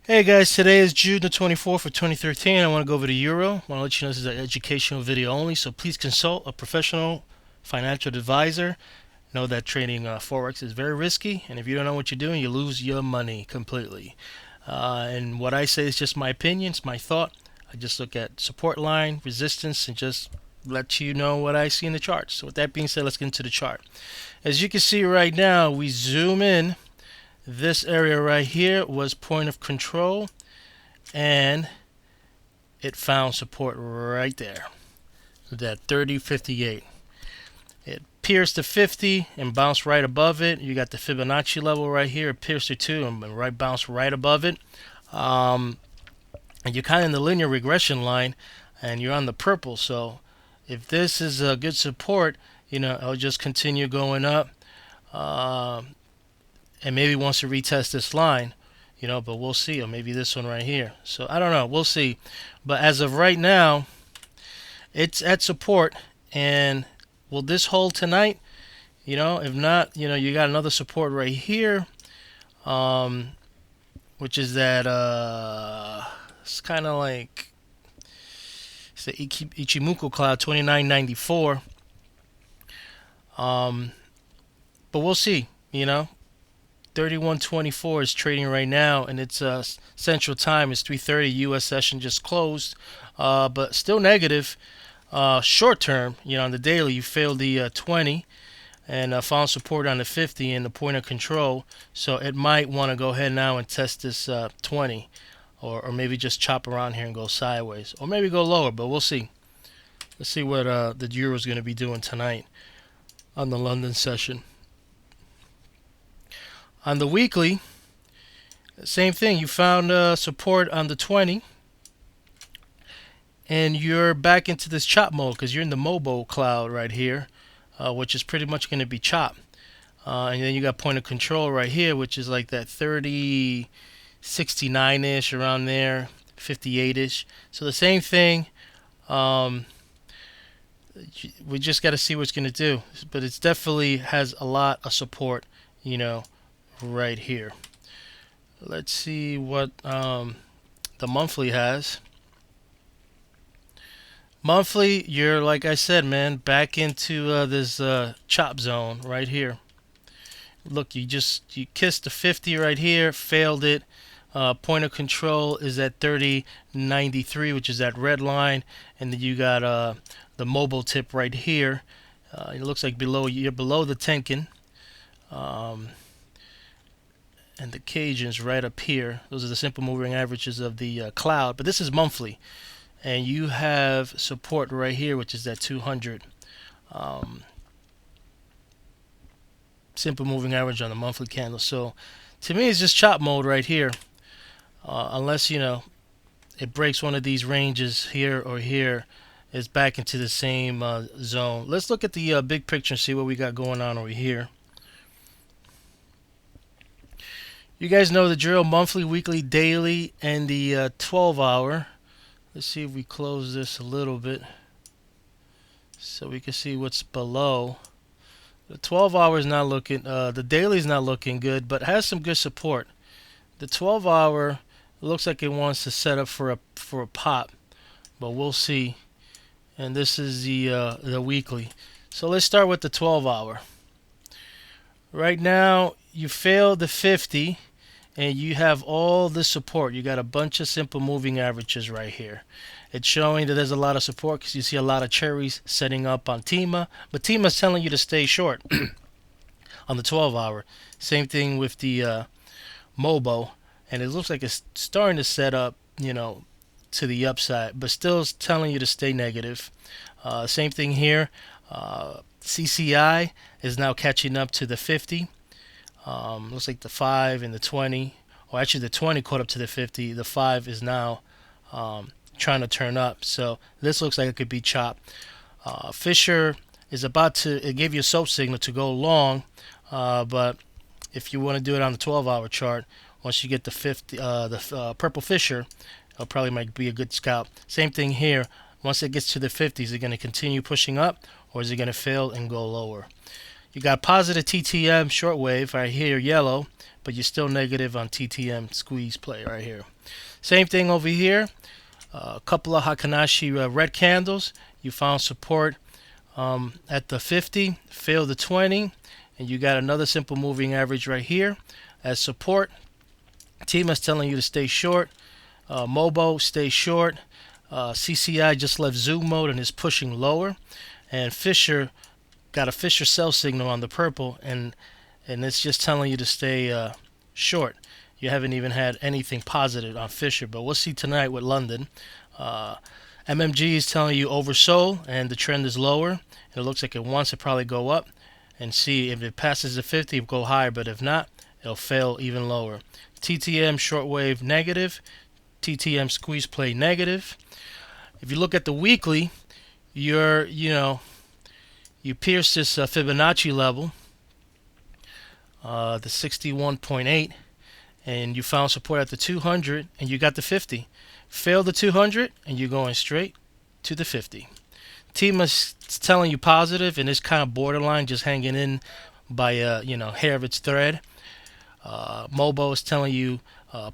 Hey guys, today is June the 24th of 2013. I want to go over the euro. I want to let you know this is an educational video only, so please consult a professional financial advisor. Know that trading Forex is very risky, and if you don't know what you're doing, you lose your money completely. And what I say is just my opinion, it's my thought. I just look at support line, resistance, and just let you know what I see in the charts. So with that being said, let's get into the chart. As you can see right now, we zoom in. This area right here was point of control, and it found support right there, that 30.58. It pierced the 50 and bounced right above it. You got the Fibonacci level right here. It pierced it too and right bounced right above it. And you're kind of in the linear regression line, and you're on the purple. So if this is a good support, it'll just continue going up. And maybe wants to retest this line, but we'll see. Or maybe this one right here. So I don't know. We'll see. But as of right now, it's at support. And will this hold tonight? If not, you got another support right here, which is that it's kind of like it's the Ichimoku cloud 2994. But we'll see. 3124 is trading right now, and it's Central Time. It's 3:30. U.S. session just closed, but still negative. Short term, on the daily, you failed the 20 and found support on the 50 and the point of control. So it might want to go ahead now and test this 20, or maybe just chop around here and go sideways, or maybe go lower. But we'll see. Let's see what the euro is going to be doing tonight on the London session. On the weekly, same thing. You found support on the 20, and you're back into this chop mode because you're in the Mobo cloud right here, which is pretty much going to be chop. And then you got point of control right here, which is like that 30, 69-ish, around there, 58-ish. So the same thing. We just got to see what it's going to do. But it definitely has a lot of support, right here. Let's see what the monthly has. Monthly, you're, like I said, man, back into this chop zone right here. Look, you kissed the 50 right here, failed it. Point of control is at 30.93, which is that red line, and then you got the mobile tip right here. It looks like you're below the Tenkin. And the Cajuns right up here. Those are the simple moving averages of the cloud. But this is monthly. And you have support right here, which is that 200. Simple moving average on the monthly candle. So to me, it's just chop mode right here. Unless, it breaks one of these ranges here or here, it's back into the same zone. Let's look at the big picture and see what we got going on over here. You guys know the drill: monthly, weekly, daily, and the 12-hour. Let's see if we close this a little bit so we can see what's below. The 12-hour is not looking, the daily is not looking good, but has some good support. The 12-hour looks like it wants to set up for a pop, but we'll see. And this is the weekly. So let's start with the 12-hour. Right now, you failed the 50, and you have all this support. You got a bunch of simple moving averages right here. It's showing that there's a lot of support because you see a lot of cherries setting up on TIMA, but TIMA's telling you to stay short on the 12-hour. Same thing with the MOBO, and it looks like it's starting to set up, to the upside, but still telling you to stay negative. Same thing here. CCI is now catching up to the 50. Looks like the 5 and the 20, or actually the 20 caught up to the 50. The 5 is now trying to turn up. So this looks like it could be chopped. Fisher is about to, it gave you a soap signal to go long, but if you want to do it on the 12-hour chart, once you get the 50, the purple Fisher, it probably might be a good scalp. Same thing here. Once it gets to the 50s, is it going to continue pushing up, or is it going to fail and go lower? You got positive TTM shortwave right here, yellow, but you're still negative on TTM squeeze play right here. Same thing over here. A couple of Hakanashi red candles. You found support at the 50, failed the 20, and you got another simple moving average right here as support. Team is telling you to stay short. Mobo, stay short. CCI just left zoom mode and is pushing lower. And Fisher got a Fisher sell signal on the purple, and it's just telling you to stay short. You haven't even had anything positive on Fisher, but we'll see tonight with London. MMG is telling you oversold, and the trend is lower. It looks like it wants to probably go up and see if it passes the 50, it'll go higher, but if not, it'll fail even lower. TTM shortwave negative, TTM squeeze play negative. If you look at the weekly, you pierce this Fibonacci level, the 61.8, and you found support at the 200, and you got the 50. Failed the 200, and you're going straight to the 50. Team is telling you positive, and it's kind of borderline, just hanging in by hair of its thread. Mobo is telling you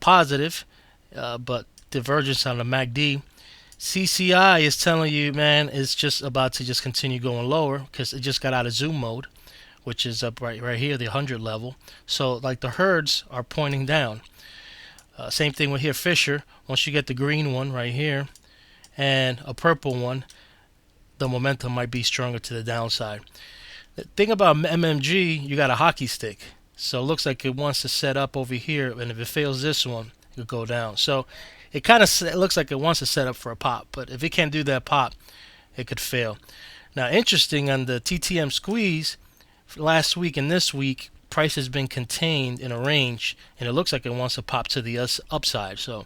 positive, but divergence on the MACD. CCI is telling you, man, it's just about to just continue going lower because it just got out of zoom mode, which is up right here, the 100 level. So like the herds are pointing down. Same thing with here, Fisher. Once you get the green one right here and a purple one, the momentum might be stronger to the downside. The thing about MMG, you got a hockey stick. So it looks like it wants to set up over here, and if it fails this one, it'll go down. So it kind of looks like it wants to set up for a pop, but if it can't do that pop, it could fail. Now, interesting on the TTM squeeze, last week and this week, price has been contained in a range, and it looks like it wants to pop to the upside. So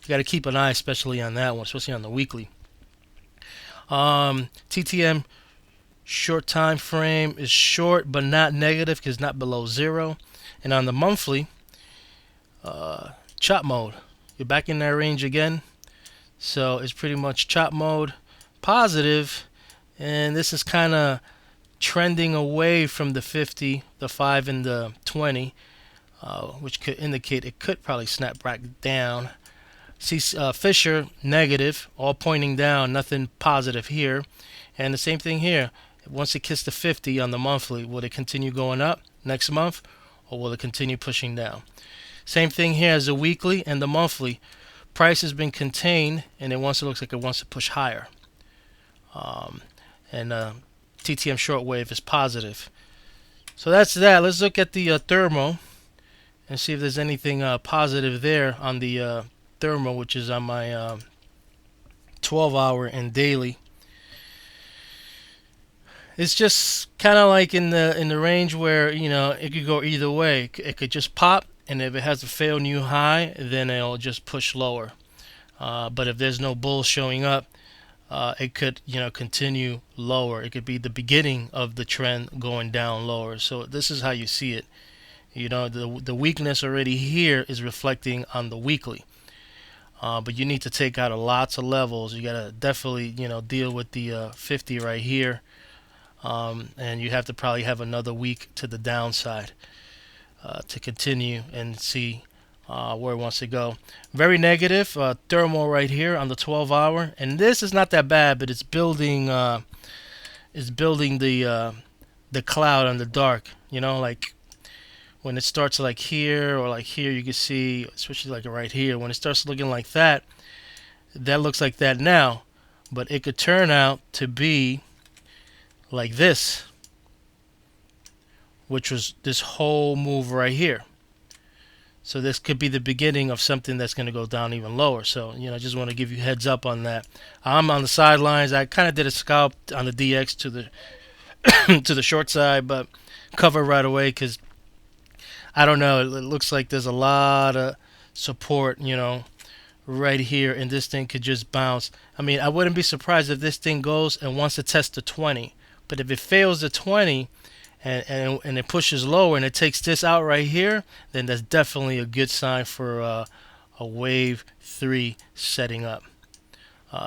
you got to keep an eye, especially on that one, especially on the weekly. TTM short time frame is short, but not negative because it's not below zero. And on the monthly, chop mode. You're back in that range again. So it's pretty much chop mode, positive, and this is kind of trending away from the 50, the 5, and the 20, which could indicate it could probably snap back down. See Fisher negative, all pointing down, nothing positive here. And the same thing here. Once it kissed the 50 on the monthly, will it continue going up next month, or will it continue pushing down? Same thing here as the weekly and the monthly. Price has been contained, and it looks like it wants to push higher. And TTM shortwave is positive. So that's that. Let's look at the thermal and see if there's anything positive there on the thermal, which is on my 12-hour and daily. It's just kind of like in the range where it could go either way. It could just pop, and if it has a fail new high, then it'll just push lower. But if there's no bull showing up, it could continue lower. It could be the beginning of the trend going down lower. So this is how you see it. The weakness already here is reflecting on the weekly. But you need to take out lots of levels. You gotta definitely deal with the 50 right here. And you have to probably have another week to the downside to continue and see where it wants to go. Very negative thermal right here on the 12-hour, and this is not that bad, but it's building the cloud on the dark. Like when it starts like here or like here, you can see, especially like right here, when it starts looking like that, that looks like that now, but it could turn out to be like this, which was this whole move right here. So this could be the beginning of something that's going to go down even lower. So I just want to give you heads up on that. I'm on the sidelines. I kind of did a scalp on the DX to the to the short side, but cover right away because I don't know. It looks like there's a lot of support, right here, and this thing could just bounce. I mean, I wouldn't be surprised if this thing goes and wants to test the 20. But if it fails the 20 and it pushes lower and it takes this out right here, then that's definitely a good sign for a wave 3 setting up.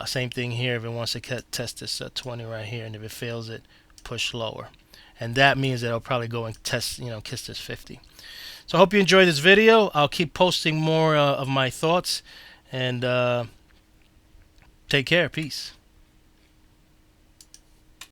Same thing here if it wants to test this 20 right here, and if it fails it, push lower. and that means that I'll probably go and test, kiss this 50. So I hope you enjoyed this video. I'll keep posting more of my thoughts, and take care. Peace.